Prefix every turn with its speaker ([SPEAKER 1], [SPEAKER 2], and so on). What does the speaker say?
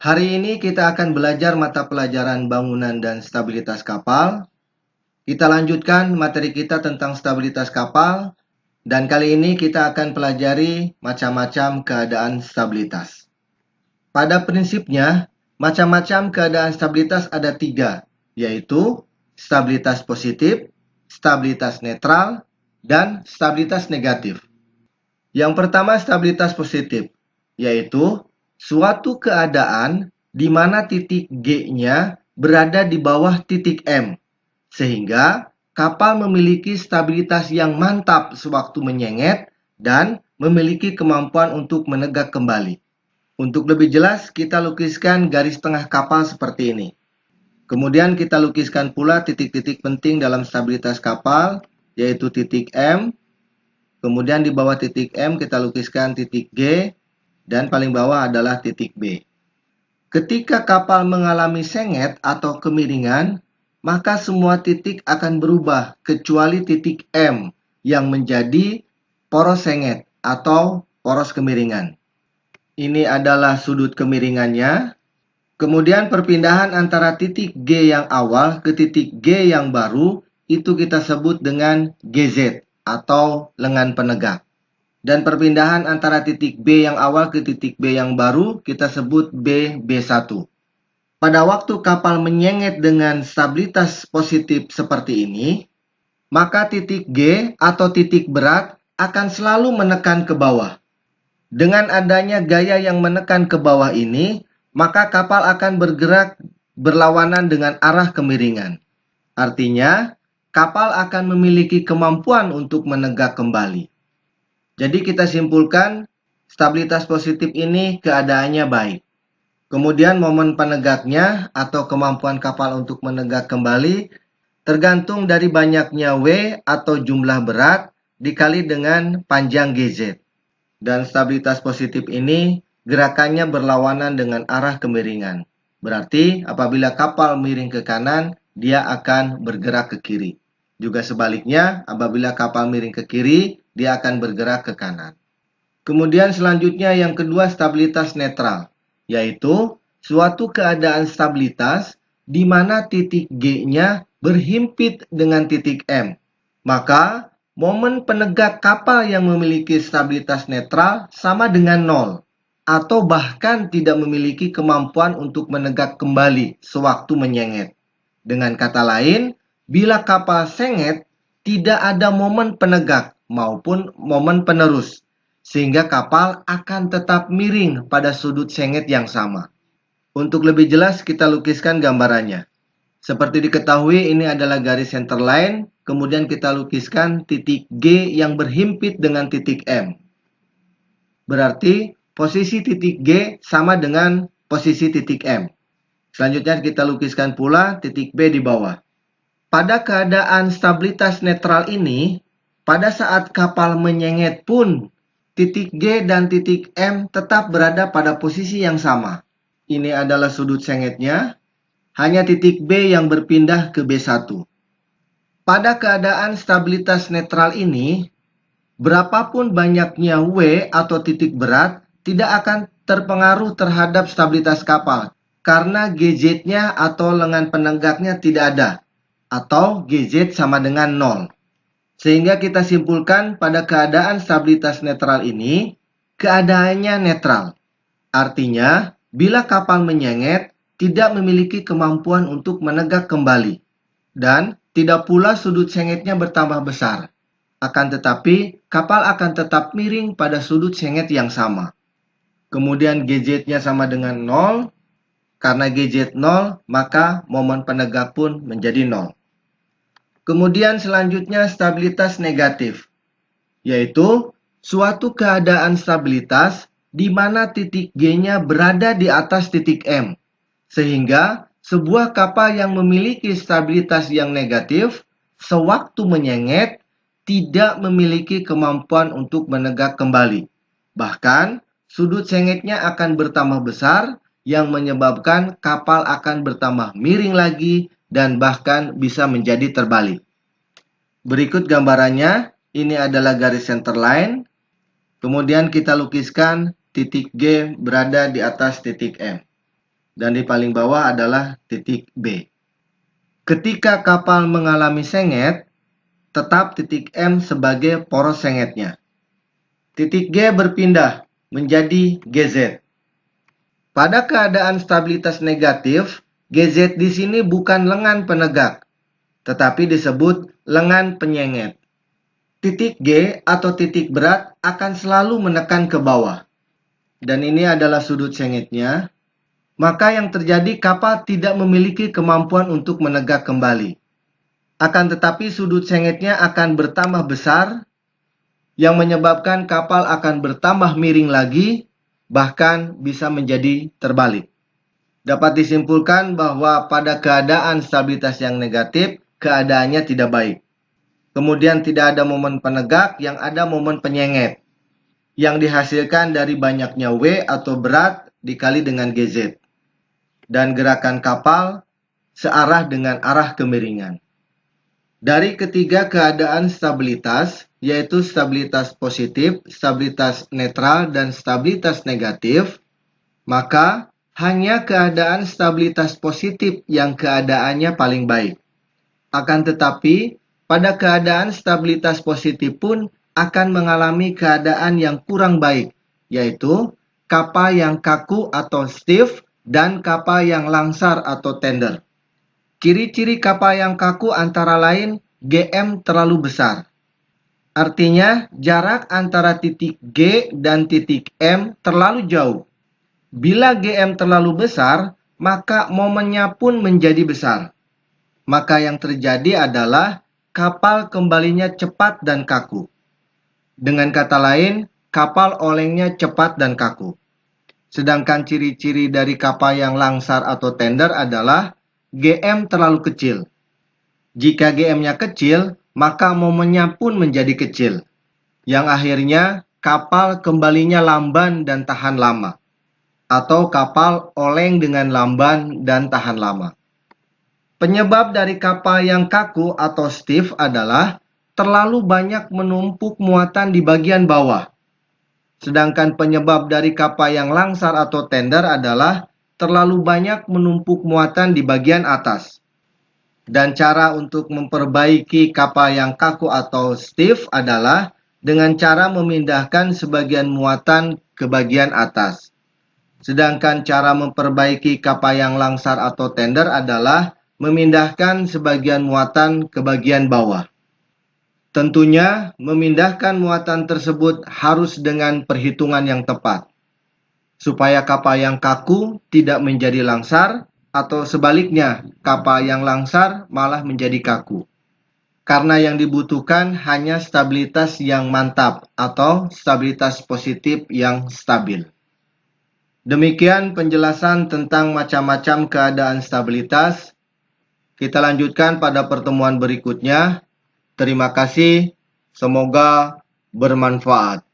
[SPEAKER 1] Hari ini kita akan belajar mata pelajaran bangunan dan stabilitas kapal. Kita lanjutkan materi kita tentang stabilitas kapal, dan kali ini kita akan pelajari macam-macam keadaan stabilitas. Pada prinsipnya, macam-macam keadaan stabilitas ada 3, yaitu stabilitas positif, stabilitas netral, dan stabilitas negatif. Yang pertama, stabilitas positif, yaitu suatu keadaan di mana titik G-nya berada di bawah titik M, sehingga kapal memiliki stabilitas yang mantap sewaktu menyenget dan memiliki kemampuan untuk menegak kembali. Untuk lebih jelas, kita lukiskan garis tengah kapal seperti ini. Kemudian kita lukiskan pula titik-titik penting dalam stabilitas kapal, yaitu titik M. Kemudian di bawah titik M kita lukiskan titik G, dan paling bawah adalah titik B. Ketika kapal mengalami senget atau kemiringan, maka semua titik akan berubah kecuali titik M yang menjadi poros senget atau poros kemiringan. Ini adalah sudut kemiringannya. Kemudian perpindahan antara titik G yang awal ke titik G yang baru itu kita sebut dengan GZ atau lengan penegak. Dan perpindahan antara titik B yang awal ke titik B yang baru kita sebut B1. Pada waktu kapal menyenget dengan stabilitas positif seperti ini, maka titik G atau titik berat akan selalu menekan ke bawah. Dengan adanya gaya yang menekan ke bawah ini, maka kapal akan bergerak berlawanan dengan arah kemiringan. Artinya, kapal akan memiliki kemampuan untuk menegak kembali. Jadi kita simpulkan, stabilitas positif ini keadaannya baik. Kemudian momen penegaknya atau kemampuan kapal untuk menegak kembali tergantung dari banyaknya W atau jumlah berat dikali dengan panjang GZ. Dan stabilitas positif ini gerakannya berlawanan dengan arah kemiringan. Berarti apabila kapal miring ke kanan, dia akan bergerak ke kiri. Juga sebaliknya, apabila kapal miring ke kiri, dia akan bergerak ke kanan. Kemudian selanjutnya yang kedua, stabilitas netral, yaitu suatu keadaan stabilitas di mana titik G-nya berhimpit dengan titik M. Maka momen penegak kapal yang memiliki stabilitas netral sama dengan 0, atau bahkan tidak memiliki kemampuan untuk menegak kembali sewaktu menyenget. Dengan kata lain, bila kapal senget, tidak ada momen penegak maupun momen penerus, sehingga kapal akan tetap miring pada sudut senget yang sama. Untuk lebih jelas, kita lukiskan gambarannya. Seperti diketahui, ini adalah garis center line, kemudian kita lukiskan titik G yang berhimpit dengan titik M. Berarti posisi titik G sama dengan posisi titik M. Selanjutnya kita lukiskan pula titik B di bawah. Pada keadaan stabilitas netral ini, pada saat kapal menyenget pun, titik G dan titik M tetap berada pada posisi yang sama. Ini adalah sudut sengetnya, hanya titik B yang berpindah ke B1. Pada keadaan stabilitas netral ini, berapapun banyaknya W atau titik berat tidak akan terpengaruh terhadap stabilitas kapal, karena GZ-nya atau lengan penegaknya tidak ada, atau GZ sama dengan 0. Sehingga kita simpulkan pada keadaan stabilitas netral ini, keadaannya netral. Artinya, bila kapal menyenget, tidak memiliki kemampuan untuk menegak kembali. Dan tidak pula sudut sengetnya bertambah besar. Akan tetapi, kapal akan tetap miring pada sudut senget yang sama. Kemudian GZ-nya sama dengan 0. Karena GZ 0, maka momen penegak pun menjadi 0. Kemudian selanjutnya stabilitas negatif, yaitu suatu keadaan stabilitas di mana titik G-nya berada di atas titik M, sehingga sebuah kapal yang memiliki stabilitas yang negatif sewaktu menyenget tidak memiliki kemampuan untuk menegak kembali. Bahkan sudut sengetnya akan bertambah besar yang menyebabkan kapal akan bertambah miring lagi dan bahkan bisa menjadi terbalik. Berikut gambarannya, ini adalah garis center line. Kemudian kita lukiskan titik G berada di atas titik M. dan di paling bawah adalah titik B. Ketika kapal mengalami senget, tetap titik M sebagai poros sengetnya. Titik G berpindah menjadi GZ. Pada keadaan stabilitas negatif, GZ di sini bukan lengan penegak, tetapi disebut lengan penyenget. Titik G atau titik berat akan selalu menekan ke bawah. Dan ini adalah sudut sengetnya. Maka yang terjadi, kapal tidak memiliki kemampuan untuk menegak kembali. Akan tetapi sudut sengetnya akan bertambah besar, yang menyebabkan kapal akan bertambah miring lagi, bahkan bisa menjadi terbalik. Dapat disimpulkan bahwa pada keadaan stabilitas yang negatif, keadaannya tidak baik. Kemudian tidak ada momen penegak, yang ada momen penyenget, yang dihasilkan dari banyaknya W atau berat dikali dengan GZ. Dan gerakan kapal searah dengan arah kemiringan. Dari ketiga keadaan stabilitas, yaitu stabilitas positif, stabilitas netral, dan stabilitas negatif, maka hanya keadaan stabilitas positif yang keadaannya paling baik. Akan tetapi, pada keadaan stabilitas positif pun akan mengalami keadaan yang kurang baik, yaitu kapal yang kaku atau stiff dan kapal yang langsar atau tender. Ciri-ciri kapal yang kaku antara lain GM terlalu besar. Artinya jarak antara titik G dan titik M terlalu jauh. Bila GM terlalu besar, maka momennya pun menjadi besar. Maka yang terjadi adalah kapal kembalinya cepat dan kaku. Dengan kata lain, kapal olengnya cepat dan kaku. Sedangkan ciri-ciri dari kapal yang langsar atau tender adalah GM terlalu kecil. Jika GM-nya kecil, maka momennya pun menjadi kecil. Yang akhirnya kapal kembalinya lamban dan tahan lama. Atau kapal oleng dengan lamban dan tahan lama. Penyebab dari kapal yang kaku atau stiff adalah terlalu banyak menumpuk muatan di bagian bawah. Sedangkan penyebab dari kapal yang langsar atau tender adalah terlalu banyak menumpuk muatan di bagian atas. Dan cara untuk memperbaiki kapal yang kaku atau stiff adalah dengan cara memindahkan sebagian muatan ke bagian atas. Sedangkan cara memperbaiki kapal yang langsar atau tender adalah memindahkan sebagian muatan ke bagian bawah. Tentunya, memindahkan muatan tersebut harus dengan perhitungan yang tepat, supaya kapal yang kaku tidak menjadi langsar, atau sebaliknya, kapal yang langsar malah menjadi kaku. Karena yang dibutuhkan hanya stabilitas yang mantap, atau stabilitas positif yang stabil. Demikian penjelasan tentang macam-macam keadaan stabilitas. Kita lanjutkan pada pertemuan berikutnya. Terima kasih, semoga bermanfaat.